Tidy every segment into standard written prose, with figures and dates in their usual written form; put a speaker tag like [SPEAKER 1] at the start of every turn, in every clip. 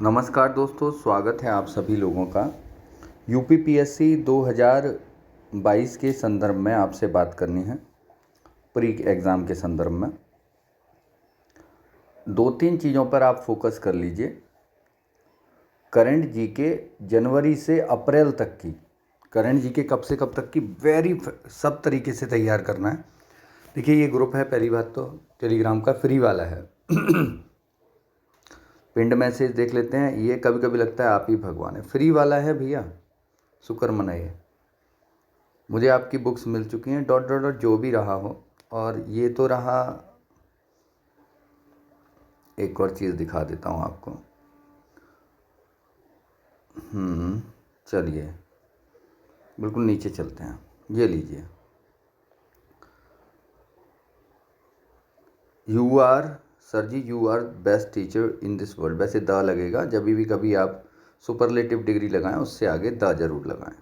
[SPEAKER 1] नमस्कार दोस्तों, स्वागत है आप सभी लोगों का। यूपीपीएससी 2022 के संदर्भ में आपसे बात करनी है। प्री एग्ज़ाम के संदर्भ में दो तीन चीज़ों पर आप फोकस कर लीजिए। करंट जीके जनवरी से अप्रैल तक की, करंट जीके कब से कब तक की सब तरीके से तैयार करना है। देखिए, ये ग्रुप है, पहली बात तो टेलीग्राम का फ्री वाला है। पिंड मैसेज देख लेते हैं। ये कभी कभी लगता है आप ही भगवान है। फ्री वाला है भैया, शुक्र मनाइए। मुझे आपकी बुक्स मिल चुकी हैं, डॉट डॉट डॉट जो भी रहा हो। और ये तो रहा, एक और चीज़ दिखा देता हूँ आपको। चलिए बिल्कुल नीचे चलते हैं। ये लीजिए, you are sir ji, you are best teacher in this world. वैसे द लगेगा, जब भी कभी आप सुपरलेटिव डिग्री लगाएं उससे आगे द जरूर लगाएं।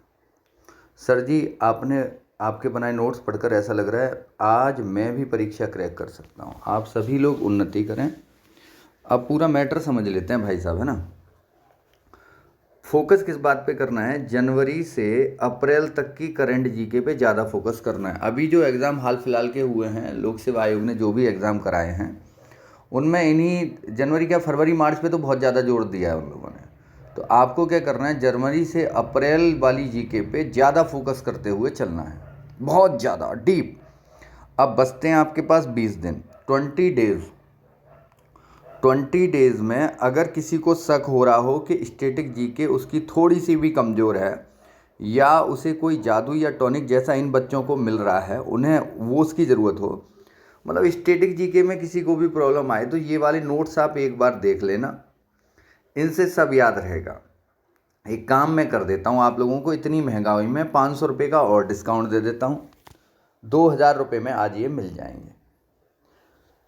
[SPEAKER 1] सर जी, आपके बनाए नोट्स पढ़कर ऐसा लग रहा है आज मैं भी परीक्षा क्रैक कर सकता हूँ। आप सभी लोग उन्नति करें। अब पूरा मैटर समझ लेते हैं भाई साहब, है ना। फोकस किस बात पे करना है? जनवरी से अप्रैल तक की करंट जीके पे ज़्यादा फोकस करना है। अभी जो एग्ज़ाम हाल फिलहाल के हुए हैं, लोक सेवा आयोग ने जो भी एग्ज़ाम कराए हैं उनमें इन्हीं जनवरी क्या फरवरी मार्च पे तो बहुत ज़्यादा जोर दिया है उन लोगों ने। तो आपको क्या करना है, जनवरी से अप्रैल वाली जीके पे ज़्यादा फोकस करते हुए चलना है, बहुत ज़्यादा डीप। अब बचते हैं आपके पास 20 दिन, 20 डेज़ में अगर किसी को शक हो रहा हो कि स्टैटिक जीके उसकी थोड़ी सी भी कमज़ोर है या उसे कोई जादू या टॉनिक जैसा इन बच्चों को मिल रहा है, उन्हें वो उसकी ज़रूरत हो, मतलब स्टैटिक जीके में किसी को भी प्रॉब्लम आए, तो ये वाले नोट्स आप एक बार देख लेना, इनसे सब याद रहेगा। एक काम मैं कर देता हूँ आप लोगों को, इतनी महंगाई में 500 रुपये का और डिस्काउंट दे देता हूँ। 2000 रुपये में आज ये मिल जाएंगे।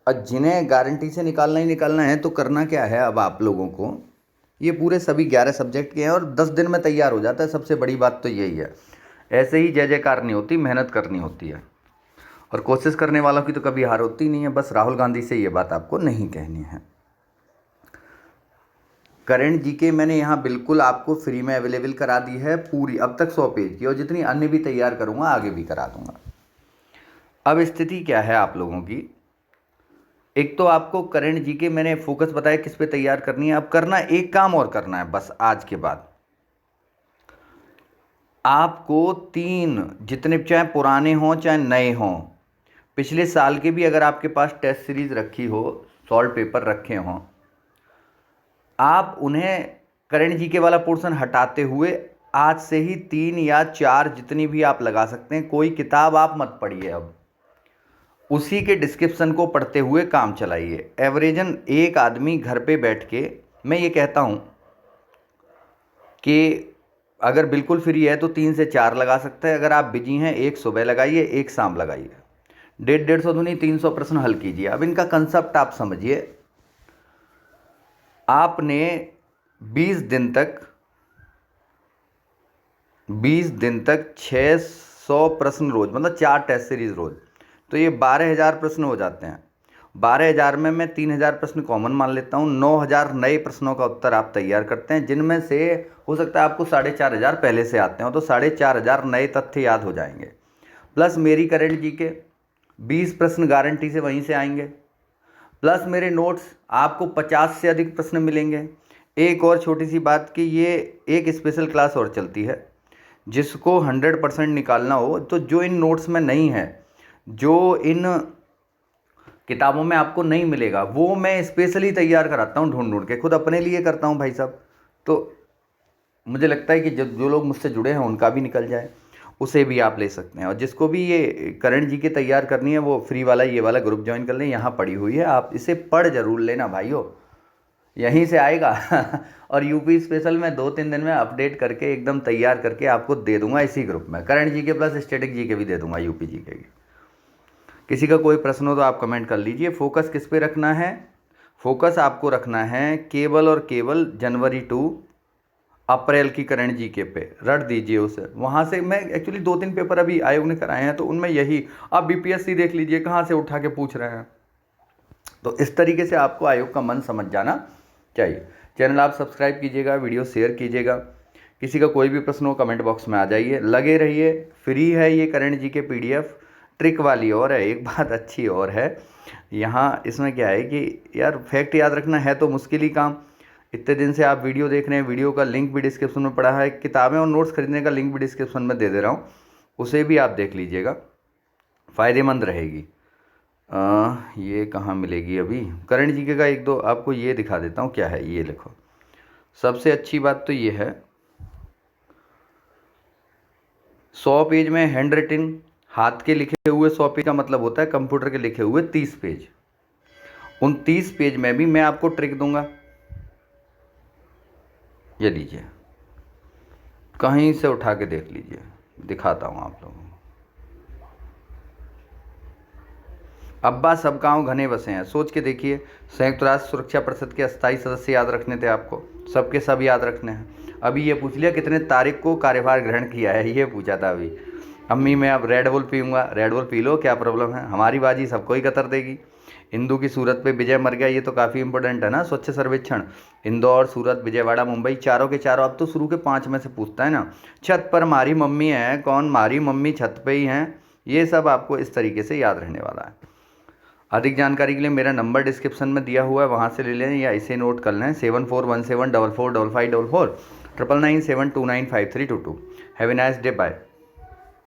[SPEAKER 1] और जिन्हें गारंटी से निकालना ही निकालना है तो करना क्या है, अब आप लोगों को ये पूरे सभी 11 सब्जेक्ट के हैं और 10 दिन में तैयार हो जाता है। सबसे बड़ी बात तो यही है। ऐसे ही जय जयकार नहीं होती, मेहनत करनी होती है। और कोशिश करने वालों की तो कभी हार होती नहीं है। बस राहुल गांधी से ये बात आपको नहीं कहनी है। करंट जीके मैंने यहाँ बिल्कुल आपको फ्री में अवेलेबल करा दी है पूरी, अब तक 100 पेज की, और जितनी अन्य भी तैयार करूँगा आगे भी करा दूँगा। अब स्थिति क्या है आप लोगों की, एक तो आपको करंट जीके मैंने फोकस बताया किस पे तैयार करनी है। अब करना एक काम और करना है बस। आज के बाद आपको 3, जितने चाहे पुराने हों चाहे नए हों, पिछले साल के भी अगर आपके पास टेस्ट सीरीज रखी हो, सॉल्व पेपर रखे हों, आप उन्हें करंट जीके वाला पोर्शन हटाते हुए आज से ही 3 या 4 जितनी भी आप लगा सकते हैं, कोई किताब आप मत पढ़िए। अब उसी के डिस्क्रिप्शन को पढ़ते हुए काम चलाइए। एवरेजन एक आदमी घर पे बैठ के, मैं ये कहता हूँ कि अगर बिल्कुल फ्री है तो 3 से 4 लगा सकते हैं। अगर आप बिजी हैं, एक सुबह लगाइए, एक शाम लगाइए। 150 दूनी 300 प्रश्न हल कीजिए। अब इनका कंसेप्ट आप समझिए। आपने 20 दिन तक 600 प्रश्न रोज, मतलब 4 टेस्ट सीरीज रोज, तो ये 12,000 प्रश्न हो जाते हैं। 12,000 में मैं 3,000 प्रश्न कॉमन मान लेता हूँ। 9,000 नए प्रश्नों का उत्तर आप तैयार करते हैं, जिनमें से हो सकता है आपको 4,500 पहले से आते हो, तो 4,500 नए तथ्य याद हो जाएंगे। प्लस मेरी करंट जीके 20 प्रश्न गारंटी से वहीं से आएंगे, प्लस मेरे नोट्स आपको 50 से अधिक प्रश्न मिलेंगे। एक और छोटी सी बात कि ये एक स्पेशल क्लास और चलती है, जिसको 100% निकालना हो, तो जो इन नोट्स में नहीं है, जो इन किताबों में आपको नहीं मिलेगा, वो मैं स्पेशली तैयार कराता हूँ, ढूंढ ढूंढ के, खुद अपने लिए करता हूँ भाई साहब। तो मुझे लगता है कि जो लोग मुझसे जुड़े हैं उनका भी निकल जाए, उसे भी आप ले सकते हैं। और जिसको भी ये करंट जीके तैयार करनी है वो फ्री वाला ये वाला ग्रुप ज्वाइन कर लें, यहाँ पड़ी हुई है, आप इसे पढ़ जरूर लेना भाइयों, यहीं से आएगा। और यूपी स्पेशल में 2-3 दिन में अपडेट करके एकदम तैयार करके आपको दे दूंगा इसी ग्रुप में। Current GK plus static GK भी दे दूंगा, यूपी जीके की। किसी का कोई प्रश्न हो तो आप कमेंट कर लीजिए। फोकस किस पे रखना है? फोकस आपको रखना है केवल और केवल जनवरी टू अप्रैल की करंट जीके पे। रट दीजिए उसे। वहाँ से मैं एक्चुअली 2-3 पेपर अभी आयोग ने कराए हैं, तो उनमें यही, आप बीपीएससी देख लीजिए कहाँ से उठा के पूछ रहे हैं। तो इस तरीके से आपको आयोग का मन समझ जाना चाहिए। चैनल आप सब्सक्राइब कीजिएगा, वीडियो शेयर कीजिएगा। किसी का कोई भी प्रश्न हो कमेंट बॉक्स में आ जाइए, लगे रहिए। फ्री है ये करंट जी के PDF। ट्रिक वाली और है, एक बात अच्छी और है यहाँ, इसमें क्या है कि यार फैक्ट याद रखना है तो मुश्किल ही काम। इतने दिन से आप वीडियो देख रहे हैं, वीडियो का लिंक भी डिस्क्रिप्शन में पड़ा है, किताबें और नोट्स खरीदने का लिंक भी डिस्क्रिप्शन में दे दे रहा हूँ, उसे भी आप देख लीजिएगा, फ़ायदेमंद रहेगी। ये कहाँ मिलेगी अभी? करंट जीके का एक दो आपको ये दिखा देता हूँ क्या है, ये लिखो। सबसे अच्छी बात तो ये है, 100 पेज में हैंड रिटन, हाथ के लिखे हुए 100 पेज का मतलब होता है कंप्यूटर के लिखे हुए 30 पेज। उन 30 पेज में भी मैं आपको ट्रिक दूंगा। ये लीजिए, कहीं से उठा के देख लीजिए, दिखाता हूँ आप लोगों को। अब्बा सब गांव घने बसे हैं। सोच के देखिए, संयुक्त राष्ट्र सुरक्षा परिषद के अस्थायी सदस्य याद रखने थे आपको, सबके सब याद रखने हैं। अभी ये पूछ लिया कितने तारीख को कार्यभार ग्रहण किया है, ये पूछा था अभी। अम्मी मैं अब रेड बुल पीऊँगा, रेड बुल पी लो, क्या प्रॉब्लम है, हमारी बाजी सबको ही कतर देगी। इंदू की सूरत पे विजय मर गया, ये तो काफ़ी इंपॉर्टेंट है ना। स्वच्छ सर्वेक्षण, इंदौर, सूरत, विजयवाड़ा, मुंबई, चारों के चारों अब तो शुरू के 5 में से पूछता है ना। छत पर मारी मम्मी है, कौन मारी मम्मी छत पे ही हैं, ये सब आपको इस तरीके से याद रहने वाला है। अधिक जानकारी के लिए मेरा नंबर डिस्क्रिप्शन में दिया हुआ है, वहाँ से ले लें या इसे नोट कर लें, 7417444544 997295322। Have a nice day, bye.